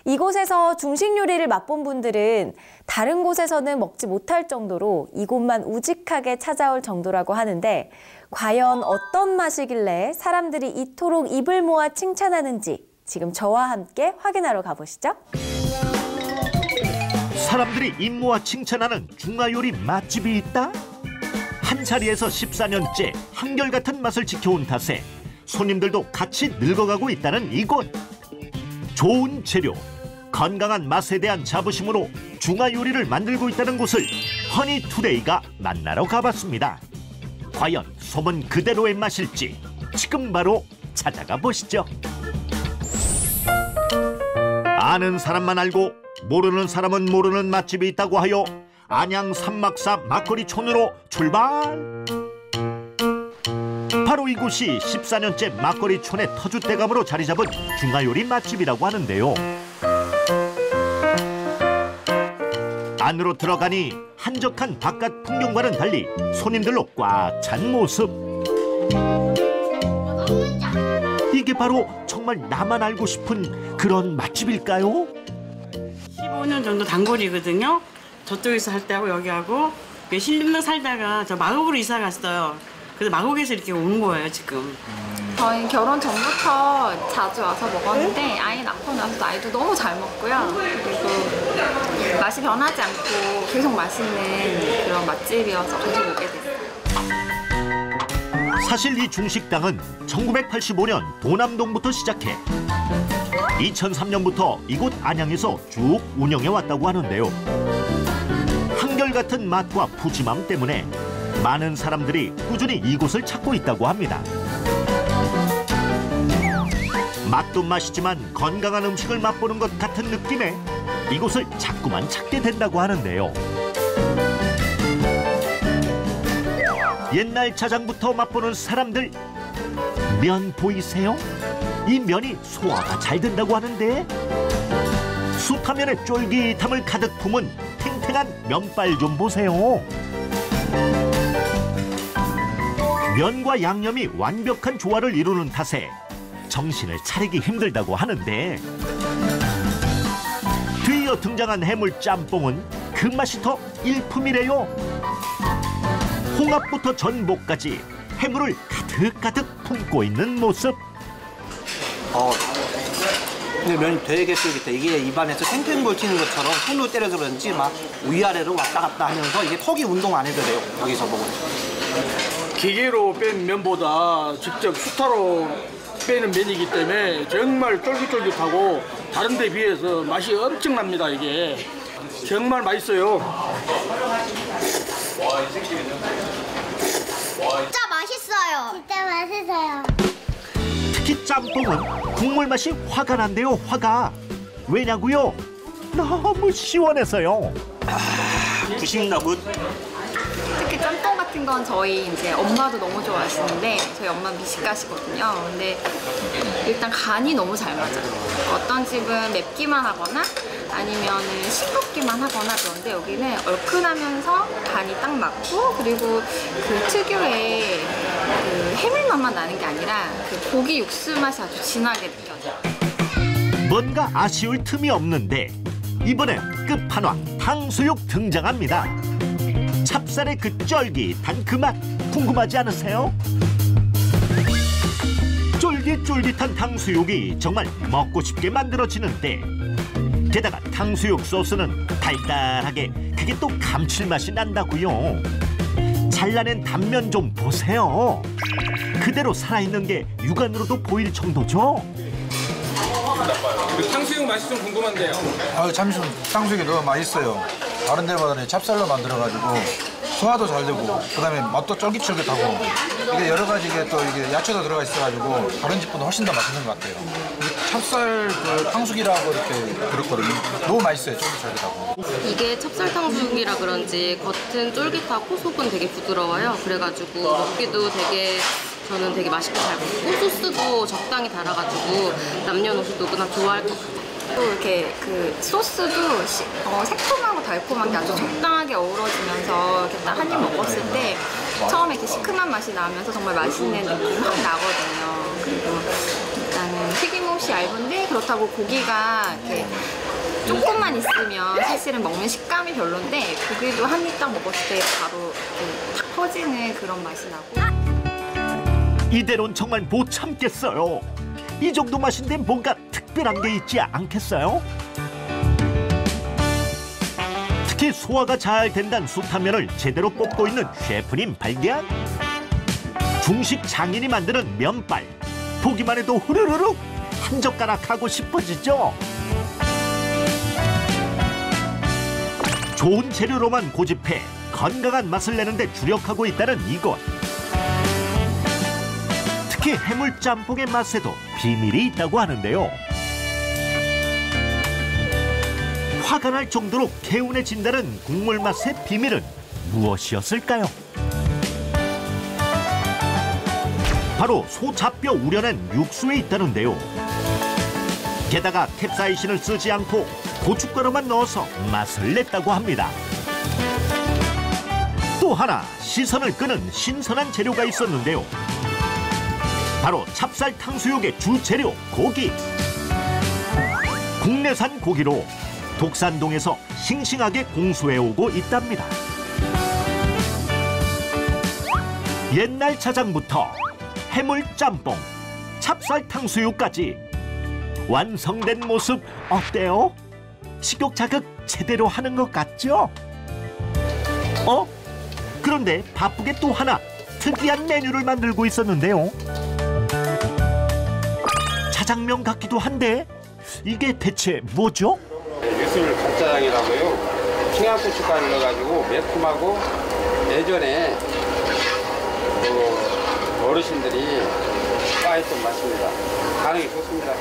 이곳에서 중식 요리를 맛본 분들은 다른 곳에서는 먹지 못할 정도로 이곳만 우직하게 찾아올 정도라고 하는데 과연 어떤 맛이길래 사람들이 이토록 입을 모아 칭찬하는지 지금 저와 함께 확인하러 가보시죠. 사람들이 입모아 칭찬하는 중화요리 맛집이 있다? 한 자리에서 14년째 한결같은 맛을 지켜온 탓에 손님들도 같이 늙어가고 있다는 이곳. 좋은 재료, 건강한 맛에 대한 자부심으로 중화요리를 만들고 있다는 곳을 허니투데이가 만나러 가봤습니다. 과연 소문 그대로의 맛일지 지금 바로 찾아가 보시죠. 아는 사람만 알고 모르는 사람은 모르는 맛집이 있다고 하여 안양 삼막사 막거리촌으로 출발! 바로 이곳이 14년째 막거리촌의 터줏대감으로 자리 잡은 중화요리 맛집이라고 하는데요. 안으로 들어가니 한적한 바깥 풍경과는 달리 손님들로 꽉 찬 모습. 이게 바로 정말 나만 알고 싶은 그런 맛집일까요? 15년 정도 단골이거든요. 저쪽에서 살 때하고 여기하고 신림동 살다가 저 마곡으로 이사 갔어요. 그래서 마곡에서 이렇게 온 거예요, 지금. 저희 결혼 전부터 자주 와서 먹었는데 아이 낳고 나서도 아이도 너무 잘 먹고요. 그리고 맛이 변하지 않고 계속 맛있는 그런 맛집이어서 계속 오게 됐어요. 사실 이 중식당은 1985년 도남동부터 시작해 2003년부터 이곳 안양에서 쭉 운영해 왔다고 하는데요. 한결같은 맛과 푸짐함 때문에 많은 사람들이 꾸준히 이곳을 찾고 있다고 합니다. 맛도 맛이지만 건강한 음식을 맛보는 것 같은 느낌에 이곳을 자꾸만 찾게 된다고 하는데요. 옛날 자장부터 맛보는 사람들, 면 보이세요? 이 면이 소화가 잘 된다고 하는데 숯하면의 쫄깃함을 가득 품은 탱탱한 면발 좀 보세요. 면과 양념이 완벽한 조화를 이루는 탓에 정신을 차리기 힘들다고 하는데 뒤이어 등장한 해물 짬뽕은 그 맛이 더 일품이래요. 홍합부터 전복까지 해물을 가득가득 품고 있는 모습. 근데 면이 되게 쫄깃해. 이게 입안에서 탱탱볼 튀는 것처럼 손으로 때려서 그런지 막 위아래로 왔다 갔다 하면서 이게 턱이 운동 안 해도 돼요. 여기서 먹으면. 기계로 뺀 면보다 직접 수타로 빼는 면이기 때문에 정말 쫄깃쫄깃하고 다른 데 비해서 맛이 엄청납니다. 이게 정말 맛있어요. 진짜 맛있어요. 진짜 맛있어요. 특히 짬뽕은 국물 맛이 화가 난대요. 화가. 왜냐고요? 너무 시원해서요. 부식나무. 특히 짬뽕 같은 건 저희 이제 엄마도 너무 좋아하시는데 저희 엄마 미식가시거든요. 근데 일단 간이 너무 잘 맞아요. 어떤 집은 맵기만 하거나 아니면은 싱겁기만 하거나 그런데 여기는 얼큰하면서 간이 딱 맞고 그리고 그 특유의 그 해물맛만 나는 게 아니라 그 고기 육수 맛이 아주 진하게 느껴져요. 뭔가 아쉬울 틈이 없는데 이번엔 끝판왕 탕수육 등장합니다. 찹쌀의 그 쫄깃한 그 맛 궁금하지 않으세요? 쫄깃쫄깃한 탕수육이 정말 먹고 싶게 만들어지는데 게다가 탕수육 소스는 달달하게 그게 또 감칠맛이 난다고요. 잘라낸 단면 좀 보세요. 그대로 살아있는 게 육안으로도 보일 정도죠. 그 탕수육 맛이 좀 궁금한데요. 참 탕수육이 너무 맛있어요. 다른 데보다는 찹쌀로 만들어가지고 소화도 잘 되고 그다음에 맛도 쫄깃쫄깃하고 이게 여러 가지 이게 또 이게 야채도 들어가 있어가지고 다른 집보다 훨씬 더 맛있는 것 같아요. 찹쌀 그 탕수육이라고 이렇게 들었거든요. 너무 맛있어요. 쫄깃쫄깃하고. 이게 찹쌀 탕수육이라 그런지 겉은 쫄깃하고 속은 되게 부드러워요. 그래가지고 먹기도 되게 저는 되게 맛있게 잘 먹고 소스도 적당히 달아가지고 남녀노소 누구나 좋아할 것 같아요. 또 이렇게 그 소스도 새콤하고 달콤한 게 아주 적당하게 어우러지면서 이렇게 딱 한 입 먹었을 때 처음에 이렇게 시큼한 맛이 나면서 정말 맛있는 느낌이 확 나거든요. 그리고 일단은 튀김옷이 얇은데 그렇다고 고기가 이렇게 조금만 있으면 사실은 먹는 식감이 별론데 고기도 한 입 딱 먹었을 때 바로 탁 퍼지는 그런 맛이 나고. 이대로는 정말 못 참겠어요. 이 정도 맛인데 뭔가 특별한 게 있지 않겠어요? 특히 소화가 잘 된다는 숯하면을 제대로 뽑고 있는 셰프님 발견. 중식 장인이 만드는 면발. 보기만 해도 후루룩 한 젓가락 하고 싶어지죠. 좋은 재료로만 고집해 건강한 맛을 내는데 주력하고 있다는 이곳. 특히 해물 짬뽕의 맛에도 비밀이 있다고 하는데요. 화가 날 정도로 개운해진다는 국물 맛의 비밀은 무엇이었을까요? 바로 소잡뼈 우려낸 육수에 있다는데요. 게다가 캡사이신을 쓰지 않고 고춧가루만 넣어서 맛을 냈다고 합니다. 또 하나 시선을 끄는 신선한 재료가 있었는데요. 바로 찹쌀 탕수육의 주재료 고기. 국내산 고기로 독산동에서 싱싱하게 공수해오고 있답니다. 옛날 자장부터 해물 짬뽕, 찹쌀 탕수육까지 완성된 모습 어때요? 식욕 자극 제대로 하는 것 같죠? 그런데 바쁘게 또 하나 특이한 메뉴를 만들고 있었는데요. 자장면 같기도 한데 이게 대체 뭐죠? 유술 간짜장이라고요. 청양고춧가루 넣어가지고 매콤하고 예전에 어르신들이 좋아했던 맛입니다. 반응이 좋습니다.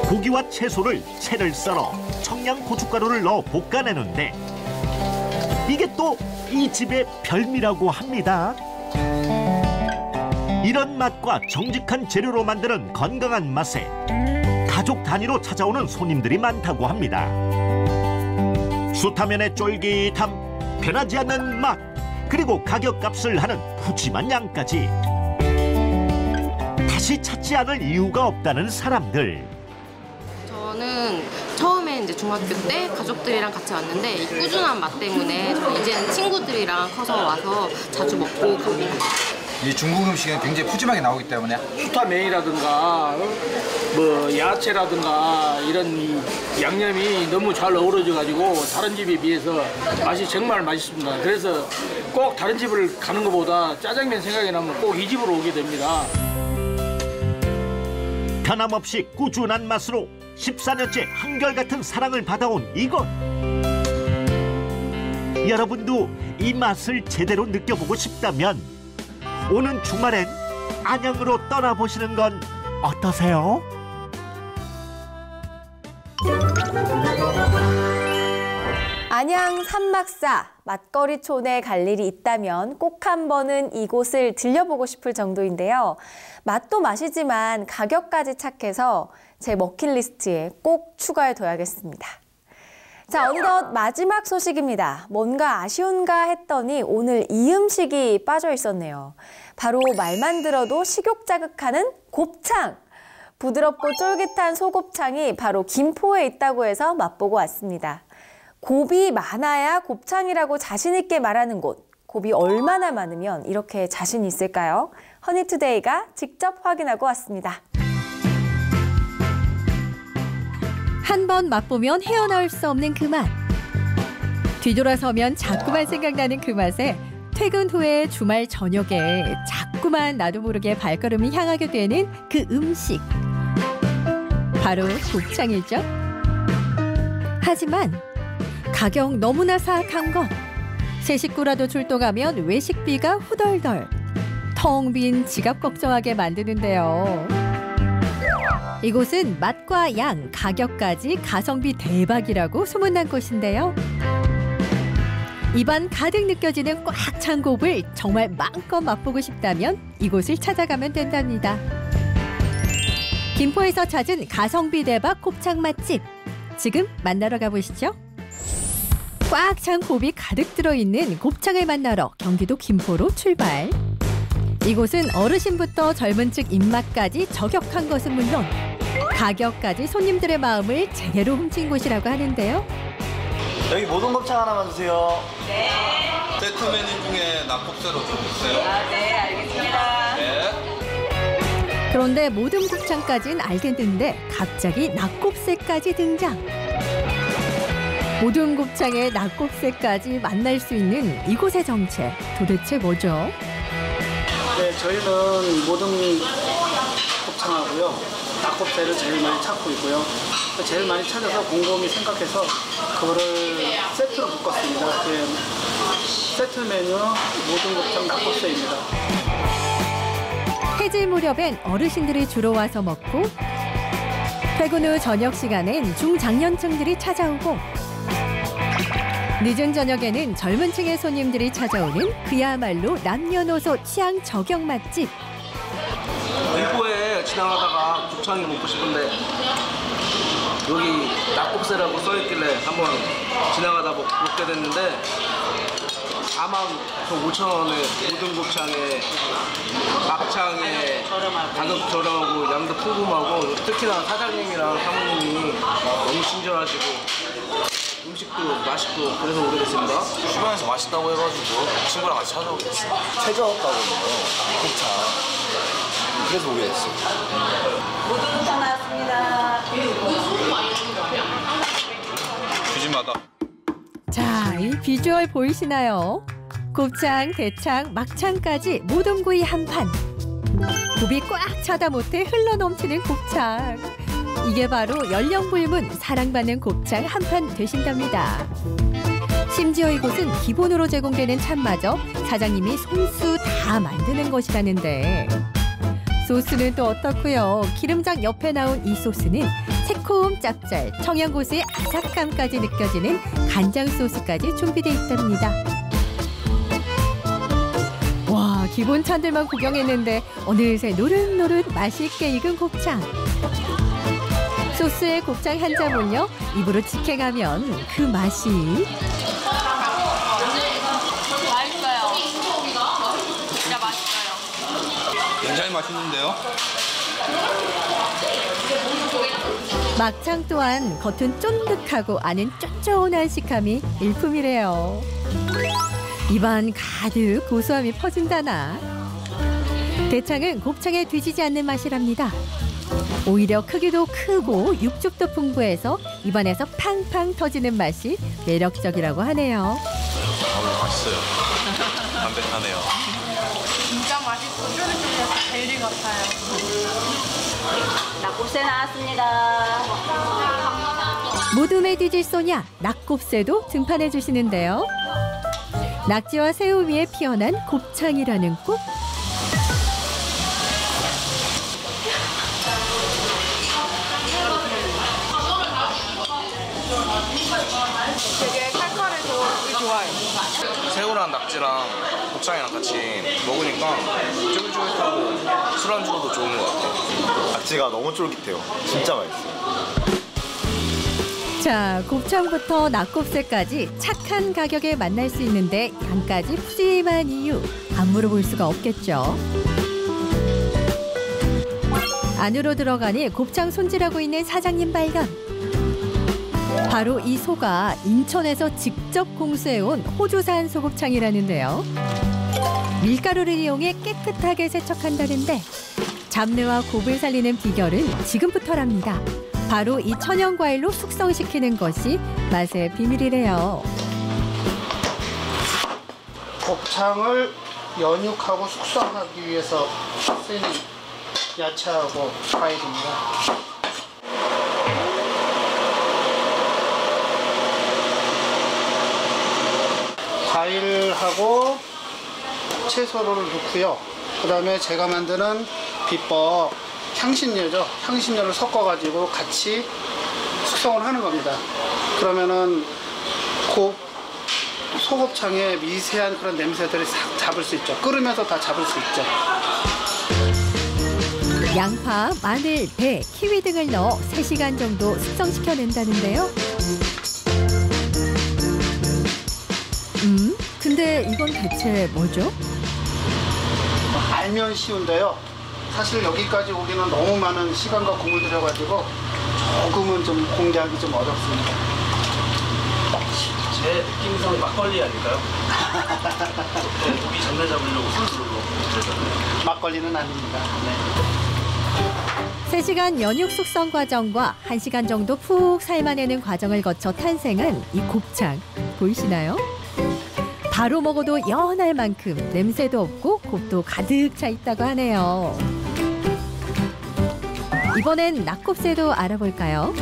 고기와 채소를 채를 썰어 청양고춧가루를 넣어 볶아내는데 이게 또 이 집의 별미라고 합니다. 이런 맛과 정직한 재료로 만드는 건강한 맛에 가족 단위로 찾아오는 손님들이 많다고 합니다. 숯하면의 쫄깃함, 변하지 않는 맛, 그리고 가격값을 하는 푸짐한 양까지 다시 찾지 않을 이유가 없다는 사람들. 저는 처음에 이제 중학교 때 가족들이랑 같이 왔는데 이 꾸준한 맛 때문에 저 이제는 친구들이랑 커서 와서 자주 먹고 갑니다. 이 중국 음식은 굉장히 푸짐하게 나오기 때문에 수타면이라든가 뭐 야채라든가 이런 이 양념이 너무 잘 어우러져가지고 다른 집에 비해서 맛이 정말 맛있습니다. 그래서 꼭 다른 집을 가는 것보다 짜장면 생각이 나면 꼭 이 집으로 오게 됩니다. 변함없이 꾸준한 맛으로 14년째 한결같은 사랑을 받아온 이곳. 여러분도 이 맛을 제대로 느껴보고 싶다면 오는 주말엔 안양으로 떠나보시는 건 어떠세요? 안양 삼막사 맛거리촌에 갈 일이 있다면 꼭 한 번은 이곳을 들려보고 싶을 정도인데요. 맛도 맛이지만 가격까지 착해서 제 버킷리스트에 꼭 추가해둬야겠습니다. 자, 어느덧 마지막 소식입니다. 뭔가 아쉬운가 했더니 오늘 이 음식이 빠져 있었네요. 바로 말만 들어도 식욕 자극하는 곱창! 부드럽고 쫄깃한 소곱창이 바로 김포에 있다고 해서 맛보고 왔습니다. 곱이 많아야 곱창이라고 자신 있게 말하는 곳. 곱이 얼마나 많으면 이렇게 자신 있을까요? 허니투데이가 직접 확인하고 왔습니다. 한 번 맛보면 헤어나올 수 없는 그 맛. 뒤돌아서면 자꾸만 생각나는 그 맛에 퇴근 후에 주말 저녁에 자꾸만 나도 모르게 발걸음이 향하게 되는 그 음식. 바로 곱창이죠. 하지만 가격 너무나 사악한 것. 세 식구라도 출동하면 외식비가 후덜덜. 텅 빈 지갑 걱정하게 만드는데요. 이곳은 맛과 양, 가격까지 가성비 대박이라고 소문난 곳인데요. 입안 가득 느껴지는 꽉 찬 곱을 정말 마음껏 맛보고 싶다면 이곳을 찾아가면 된답니다. 김포에서 찾은 가성비 대박 곱창 맛집. 지금 만나러 가보시죠. 꽉 찬 곱이 가득 들어있는 곱창을 만나러 경기도 김포로 출발. 이곳은 어르신부터 젊은 층 입맛까지 저격한 것은 물론 가격까지 손님들의 마음을 제대로 훔친 곳이라고 하는데요. 여기 모든 곱창 하나만 주세요. 네. 세트 메뉴 중에 낙곱새로 좀 주세요. 네, 알겠습니다. 네. 그런데 모든 곱창까지는 알겠는데 갑자기 낙곱새까지 등장. 모든 곱창에 낙곱새까지 만날 수 있는 이곳의 정체 도대체 뭐죠? 네, 저희는 모든 곱창하고요. 낙곱새를 제일 많이 찾고 있고요. 제일 많이 찾아서 곰곰이 생각해서 그거를 세트로 묶었습니다. 세트 메뉴 모든 곱창 낙곱새입니다. 해질 무렵엔 어르신들이 주로 와서 먹고 퇴근 후 저녁 시간엔 중장년층들이 찾아오고 늦은 저녁에는 젊은 층의 손님들이 찾아오는 그야말로 남녀노소 취향 저격 맛집. 김포에 지나가다가 곱창이 먹고 싶은데 여기 낙곱새라고 써있길래 한번 지나가다 먹게 됐는데 45,000원에 모든 곱창에 막창에 가격 저렴하고 양도 풍부하고 특히나 사장님이랑 사모님이 너무 친절하시고 음식도 맛있고 그래서 오게 됐습니다. 주변에서 맛있다고 해가지고 친구랑 같이 찾아오게 됐어요. 최저가거든요. 곱창. 그래서 오게 됐어요. 모든 곱창 나왔습니다. 푸짐하다. 자, 이 비주얼 보이시나요? 곱창, 대창, 막창까지 모든 구이 한 판. 굽이 꽉 차다 못해 흘러넘치는 곱창. 이게 바로 연령불문 사랑받는 곱창 한 판 되신답니다. 심지어 이곳은 기본으로 제공되는 찬마저 사장님이 손수 다 만드는 것이라는데 소스는 또 어떻고요? 기름장 옆에 나온 이 소스는 새콤 짭짤, 청양고수의 아삭함까지 느껴지는 간장 소스까지 준비되어 있답니다. 와, 기본 찬들만 구경했는데 어느새 노릇노릇 맛있게 익은 곱창. 소스에 곱창 한 점 올려 입으로 직행하면 그 맛이 맛있어요. 진짜 맛있어요. 굉장히 맛있는데요? 막창 또한 겉은 쫀득하고 안은 쫀쫀한 식감이 일품이래요. 입안 가득 고소함이 퍼진다나. 대창은 곱창에 뒤지지 않는 맛이랍니다. 오히려 크기도 크고 육즙도 풍부해서 입안에서 팡팡 터지는 맛이 매력적이라고 하네요. 맛있어요. 담백하네요. 진짜 맛있고 쫄깃쫄깃해서 젤리 같아요. 낙곱새 나왔습니다. 모둠에 뒤질 소냐 낙곱새도 등판해 주시는데요. 낙지와 새우 위에 피어난 곱창이라는 꽃. 되게 칼칼해서 되게 좋아요. 새우랑 낙지랑 곱창이랑 같이 먹으니까 쫄깃쫄깃하고 술안주로도 좋은 것 같아요. 낙지가 너무 쫄깃해요. 진짜 맛있어요. 자, 곱창부터 낙곱새까지 착한 가격에 만날 수 있는데 양까지 푸짐한 이유 안 물어볼 수가 없겠죠. 안으로 들어가니 곱창 손질하고 있는 사장님 발견. 바로 이 소가 인천에서 직접 공수해온 호주산 소곱창이라는데요. 밀가루를 이용해 깨끗하게 세척한다는데 잡내와 곱을 살리는 비결은 지금부터랍니다. 바로 이 천연 과일로 숙성시키는 것이 맛의 비밀이래요. 곱창을 연육하고 숙성하기 위해서 쓴 야채하고 과일입니다. 과일하고 채소를 넣고요. 그 다음에 제가 만드는 비법 향신료죠. 향신료를 섞어가지고 같이 숙성을 하는 겁니다. 그러면은 소곱창의 미세한 그런 냄새들이 싹 잡을 수 있죠. 끓으면서 다 잡을 수 있죠. 양파, 마늘, 배, 키위 등을 넣어 3시간 정도 숙성시켜낸다는데요. 근데 이건 대체 뭐죠? 알면 쉬운데요. 사실 여기까지 오기는 너무 많은 시간과 공을 들여가지고 조금은 좀 공개하기 좀 어렵습니다. 제 느낌상 막걸리 아닐까요? 고기 잡내 잡으려고 술로 막걸리는 아닙니다. 네. 3시간 연육 숙성 과정과 1시간 정도 푹 삶아내는 과정을 거쳐 탄생한 이 곱창 보이시나요? 바로 먹어도 연할 만큼 냄새도 없고 곱도 가득 차 있다고 하네요. 이번엔 낙곱새도 알아볼까요?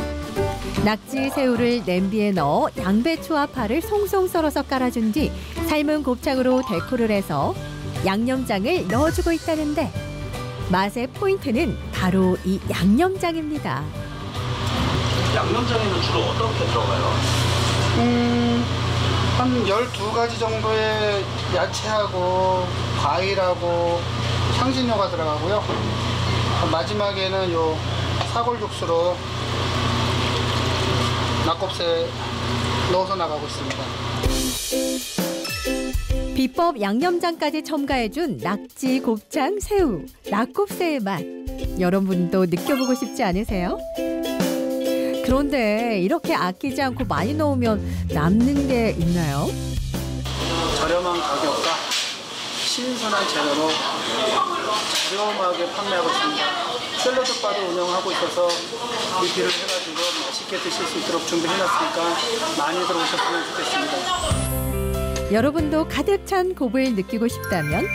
낙지, 새우를 냄비에 넣어 양배추와 파를 송송 썰어서 깔아준 뒤 삶은 곱창으로 데코를 해서 양념장을 넣어주고 있다는데 맛의 포인트는 바로 이 양념장입니다. 양념장에는 주로 어떤 게 들어가요? 한 12가지 정도의 야채하고 과일하고 향신료가 들어가고요. 마지막에는 요 사골 육수로 낙곱새 넣어서 나가고 있습니다. 비법 양념장까지 첨가해준 낙지, 곱창, 새우, 낙곱새의 맛. 여러분도 느껴보고 싶지 않으세요? 그런데 이렇게 아끼지 않고 많이 넣으면 남는 게 있나요? 저렴한 가격과 신선한 재료로 저렴하게 판매하고 있습니다. 샐러드 바도 운영하고 있어서 리필을 해가지고 맛있게 드실 수 있도록 준비해놨으니까 많이 들어오셨으면 좋겠습니다. 여러분도 가득 찬 곱을 느끼고 싶다면,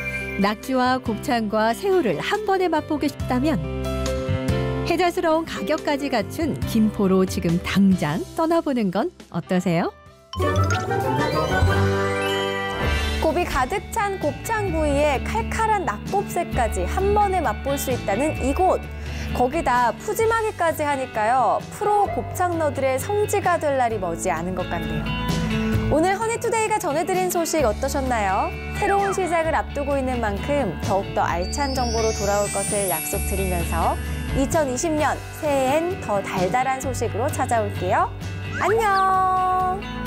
낙지와 곱창과 새우를 한 번에 맛보고 싶다면 혜자스러운 가격까지 갖춘 김포로 지금 당장 떠나보는 건 어떠세요? 곱이 가득 찬 곱창 부위에 칼칼한 낙곱새까지 한 번에 맛볼 수 있다는 이곳. 거기다 푸짐하기까지 하니까요. 프로 곱창러들의 성지가 될 날이 머지 않은 것 같네요. 오늘 허니투데이가 전해드린 소식 어떠셨나요? 새로운 시작을 앞두고 있는 만큼 더욱더 알찬 정보로 돌아올 것을 약속드리면서 2020년 새해엔 더 달달한 소식으로 찾아올게요. 안녕!